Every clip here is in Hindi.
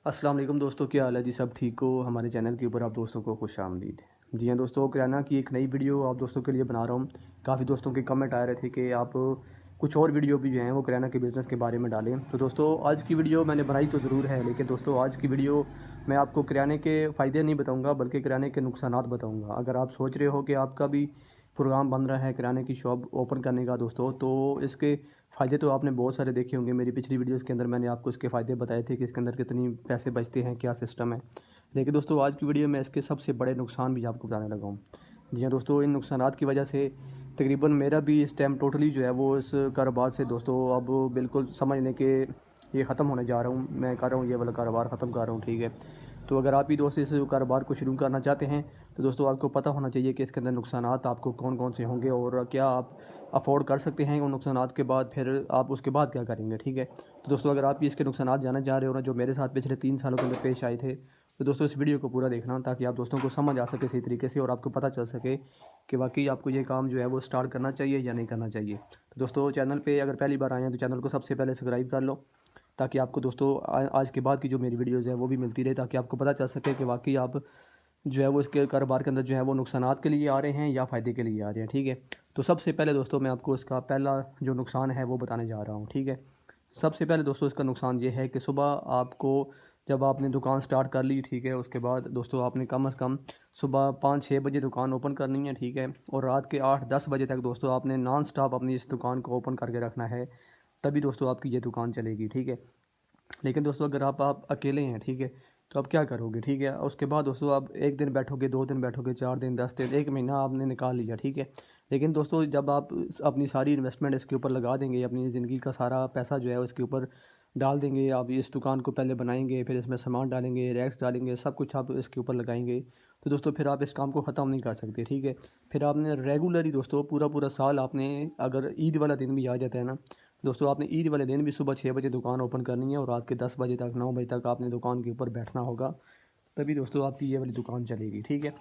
अस्सलाम वालेकुम दोस्तों, क्या हाल है जी? सब ठीक हो? हमारे चैनल के ऊपर आप दोस्तों को खुशामदीद। जी हाँ दोस्तों, किराना की एक नई वीडियो आप दोस्तों के लिए बना रहा हूँ। काफ़ी दोस्तों के कमेंट आ रहे थे कि आप कुछ और वीडियो भी जो हैं वो किराना के बिज़नेस के बारे में डालें। तो दोस्तों आज की वीडियो मैंने बनाई तो ज़रूर है, लेकिन दोस्तों आज की वीडियो मैं आपको किराने के फ़ायदे नहीं बताऊँगा, बल्कि किराने के नुकसानात बताऊँगा। अगर आप सोच रहे हो कि आपका भी प्रोग्राम बन रहा है किराने की शॉप ओपन करने का दोस्तों, तो इसके फ़ायदे तो आपने बहुत सारे देखे होंगे। मेरी पिछली वीडियोज़ के अंदर मैंने आपको इसके फ़ायदे बताए थे कि इसके अंदर कितनी पैसे बचते हैं, क्या सिस्टम है। लेकिन दोस्तों आज की वीडियो में इसके सबसे बड़े नुकसान भी आपको बताने लगा हूँ। जी हाँ दोस्तों, इन नुकसानात की वजह से तकरीबन मेरा भी इस टाइम टोटली जो है वो इस कारोबार से दोस्तों अब बिल्कुल समझ लें कि ये ख़त्म होने जा रहा हूँ। मैं कर रहा हूँ ये वाला कारोबार ख़त्म कर रहा हूँ, ठीक है। तो अगर आप भी दोस्त इस कारोबार को शुरू करना चाहते हैं तो दोस्तों आपको पता होना चाहिए कि इसके अंदर नुकसानात आपको कौन कौन से होंगे और क्या आप अफ़ोर्ड कर सकते हैं उन नुकसानात के बाद, फिर आप उसके बाद क्या करेंगे, ठीक है। तो दोस्तों अगर आप भी इसके नुकसानात जानना चाह रहे हो ना, जो मेरे साथ पिछले 3 सालों के अंदर पेश आए थे, तो दोस्तों इस वीडियो को पूरा देखना ताकि आप दोस्तों को समझ आ सके सही तरीके से और आपको पता चल सके कि वाकई आपको ये काम जो है वो स्टार्ट करना चाहिए या नहीं करना चाहिए। तो दोस्तों चैनल पे अगर पहली बार आए हैं तो चैनल को सबसे पहले सब्सक्राइब कर लो, ताकि आपको दोस्तों आज के बाद की जो मेरी वीडियोज़ है वो भी मिलती रहे, ताकि आपको पता चल सके कि वाकई आप जो है वो इसके कारोबार के अंदर जो है वो नुकसानात के लिए आ रहे हैं या फ़ायदे के लिए आ रहे हैं, ठीक है। तो सबसे पहले दोस्तों मैं आपको इसका पहला जो नुकसान है वो बताने जा रहा हूँ, ठीक है। सबसे पहले दोस्तों इसका नुकसान ये है कि सुबह आपको जब आपने दुकान स्टार्ट कर ली, ठीक है, उसके बाद दोस्तों आपने कम से कम सुबह 5-6 बजे दुकान ओपन करनी है, ठीक है। और रात के 8-10 बजे तक दोस्तों आपने नॉन स्टॉप अपनी इस दुकान को ओपन करके रखना है, तभी दोस्तों आपकी ये दुकान चलेगी, ठीक है। लेकिन दोस्तों अगर आप अकेले हैं, ठीक है, तो आप क्या करोगे, ठीक है। उसके बाद दोस्तों आप 1 दिन बैठोगे, 2 दिन बैठोगे, 4 दिन, 10 दिन, 1 महीना आपने निकाल लिया, ठीक है। लेकिन दोस्तों जब आप अपनी सारी इन्वेस्टमेंट इसके ऊपर लगा देंगे, अपनी ज़िंदगी का सारा पैसा जो है उसके ऊपर डाल देंगे, आप इस दुकान को पहले बनाएंगे, फिर इसमें सामान डालेंगे, रैक्स डालेंगे, सब कुछ आप इसके ऊपर लगाएंगे, तो दोस्तों फिर आप इस काम को ख़त्म नहीं कर सकते, ठीक है। फिर आपने रेगुलरली दोस्तों पूरा पूरा साल आपने, अगर ईद वाला दिन भी आ जाता है ना, दोस्तों आपने ईद वाले दिन भी सुबह 6 बजे दुकान ओपन करनी है और रात के 10 बजे तक, 9 बजे तक आपने दुकान के ऊपर बैठना होगा, तभी दोस्तों आपकी ये वाली दुकान चलेगी, ठीक है।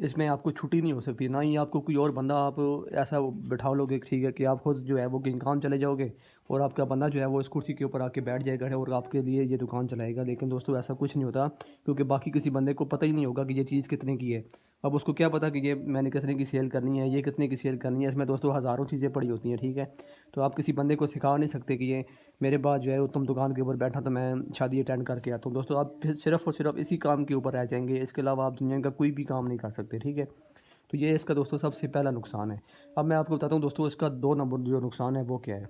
इसमें आपको छुट्टी नहीं हो सकती, ना ही आपको कोई और बंदा आप ऐसा बिठा लोगे, ठीक है, कि आप खुद जो है वो कहीं काम चले जाओगे और आपका बंदा जो है वो इस कुर्सी के ऊपर आके बैठ जाएगा और आपके लिए ये दुकान चलाएगा। लेकिन दोस्तों ऐसा कुछ नहीं होता, क्योंकि बाकी किसी बंदे को पता ही नहीं होगा कि ये चीज़ कितने की है। अब उसको क्या पता कि ये मैंने कितने की सेल करनी है, ये कितने की सेल करनी है, इसमें दोस्तों हज़ारों चीज़ें पड़ी होती हैं, ठीक है। तो आप किसी बंदे को सिखा नहीं सकते कि ये मेरे बाद जो है वो तुम दुकान के ऊपर बैठा तो मैं शादी अटेंड करके आता हूँ। दोस्तों आप फिर सिर्फ़ और सिर्फ इसी काम के ऊपर रह जाएंगे, इसके अलावा आप दुनिया का कोई भी काम नहीं कर सकते, ठीक है। तो ये इसका दोस्तों सबसे पहला नुकसान है। अब मैं आपको बताता हूँ दोस्तों इसका 2 नंबर जो नुकसान है वो क्या है।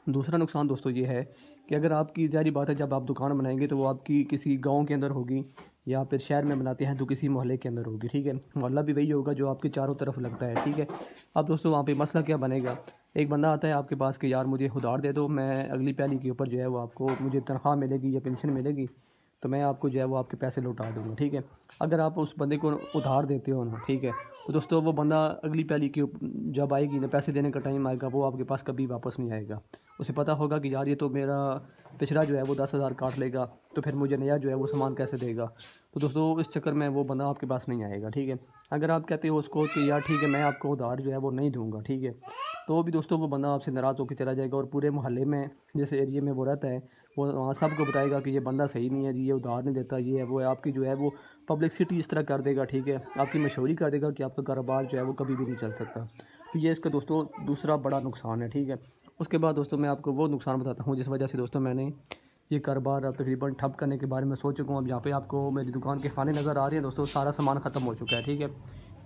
दूसरा नुकसान दोस्तों ये है कि अगर आपकी, ज़ाहिर बात है, जब आप दुकान बनाएंगे तो वो आपकी किसी गांव के अंदर होगी, या फिर शहर में बनाते हैं तो किसी मोहल्ले के अंदर होगी, ठीक है। मोहल्ला भी वही होगा जो आपके चारों तरफ लगता है, ठीक है। अब दोस्तों वहाँ पे मसला क्या बनेगा, एक बंदा आता है आपके पास कि यार मुझे उधार दे दो, मैं अगली पहली के ऊपर जो है वो आपको मुझे तनख्वाह मिलेगी या पेंशन मिलेगी, तो मैं आपको जो है वो आपके पैसे लौटा दूँगा, ठीक है। अगर आप उस बंदे को उधार देते हो ना, ठीक है, तो दोस्तों वो बंदा अगली पहली के जब आएगी ना, पैसे देने का टाइम आएगा, वो आपके पास कभी वापस नहीं आएगा। उसे पता होगा कि यार ये तो मेरा पिछड़ा जो है वो 10,000 काट लेगा, तो फिर मुझे नया जो है वो सामान कैसे देगा। तो दोस्तों इस चक्कर में वो बंदा आपके पास नहीं आएगा, ठीक है। अगर आप कहते हो उसको कि यार ठीक है मैं आपको उधार जो है वो नहीं दूंगा, ठीक है, तो भी दोस्तों वो बंदा आपसे नाराज़ होकर चला जाएगा और पूरे मोहल्ले में, जिस एरिया में वो रहता है, वो वहाँ सबको बताएगा कि ये बंदा सही नहीं है जी, ये उधार नहीं देता, ये है वो है। आपकी जो है वो पब्लिसिटी इस तरह कर देगा, ठीक है, आपकी मशहूरी कर देगा कि आपका कारोबार जो है वो कभी भी नहीं चल सकता। तो ये इसका दोस्तों दूसरा बड़ा नुकसान है, ठीक है। उसके बाद दोस्तों मैं आपको वो नुकसान बताता हूँ जिस वजह से दोस्तों मैंने ये कारोबार अब तकरीबन ठप करने के बारे में सोच चुका हूँ। अब यहाँ पे आपको मेरी दुकान के खाने नज़र आ रहे हैं दोस्तों, सारा सामान ख़त्म हो चुका है, ठीक है।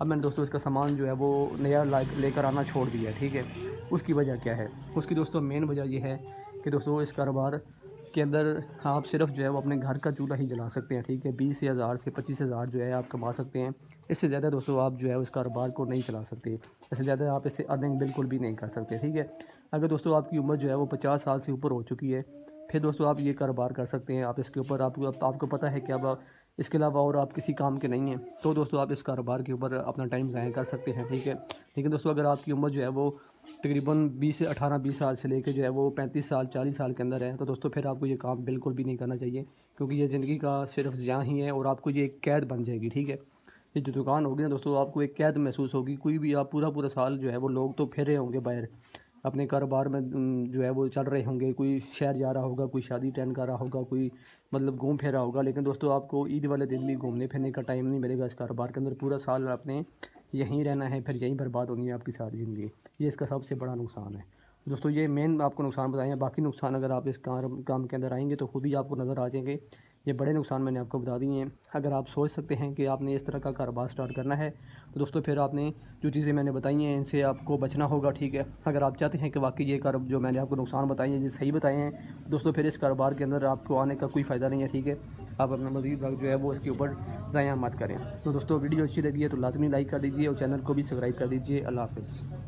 अब मैंने दोस्तों इसका सामान जो है वो नया लेकर आना छोड़ दिया है, ठीक है। उसकी वजह क्या है, उसकी दोस्तों मेन वजह ये है कि दोस्तों इस कारोबार के अंदर आप सिर्फ जो है वो अपने घर का चूल्हा ही जला सकते हैं, ठीक है। 20,000 से 25,000 जो है आप कमा सकते हैं, इससे ज़्यादा दोस्तों आप जो है उस कारोबार को नहीं चला सकते, इससे ज़्यादा आप इससे अर्निंग बिल्कुल भी नहीं कर सकते, ठीक है। अगर दोस्तों आपकी उम्र जो है वो 50 साल से ऊपर हो चुकी है, फिर दोस्तों आप ये कारोबार कर सकते हैं। आप इसके ऊपर आपको पता है कि अब इसके अलावा और आप किसी काम के नहीं हैं, तो दोस्तों आप इस कारोबार के ऊपर अपना टाइम ज़ाया कर सकते हैं, ठीक है। लेकिन दोस्तों अगर आपकी उम्र जो है वो तकरीबन 20 साल से लेकर जो है वो 35 साल 40 साल के अंदर है, तो दोस्तों फिर आपको ये काम बिल्कुल भी नहीं करना चाहिए, क्योंकि ये ज़िंदगी का सिर्फ ज़िया ही है और आपको ये एक कैद बन जाएगी, ठीक है। ये जो दुकान होगी ना दोस्तों, आपको एक कैद महसूस होगी। कोई भी आप पूरा पूरा साल जो है वो लोग तो फिर रहे होंगे बाहर, अपने कारोबार में जो है वो चल रहे होंगे, कोई शहर जा रहा होगा, कोई शादी अटेंड कर रहा होगा, कोई मतलब घूम फिर रहा होगा। लेकिन दोस्तों आपको ईद वाले दिन भी घूमने फिरने का टाइम नहीं मिलेगा इस कारोबार के अंदर। पूरा साल आपने यहीं रहना है, फिर यहीं बर्बाद होनी है आपकी सारी ज़िंदगी। ये इसका सबसे बड़ा नुकसान है दोस्तों। ये मेन आपको नुकसान बताए हैं, बाकी नुकसान अगर आप इस काम के अंदर आएंगे तो खुद ही आपको नज़र आ जाएंगे। ये बड़े नुकसान मैंने आपको बता दिए हैं। अगर आप सोच सकते हैं कि आपने इस तरह का कारोबार स्टार्ट करना है तो दोस्तों फिर आपने जो चीज़ें मैंने बताई हैं इनसे आपको बचना होगा, ठीक है। अगर आप चाहते हैं कि वाकई ये कारोबार जो मैंने आपको नुकसान बताए हैं ये सही बताए हैं दोस्तों, फिर इस कारोबार के अंदर आपको आने का कोई फ़ायदा नहीं है, ठीक है। आप अपना मज़ीद वक्त जो है वो इसके ऊपर ज़ाया मत करें। तो दोस्तों वीडियो अच्छी लगी है तो लाजमी लाइक कर दीजिए और चैनल को भी सब्सक्राइब कर दीजिए। अल्लाह हाफ़िज़।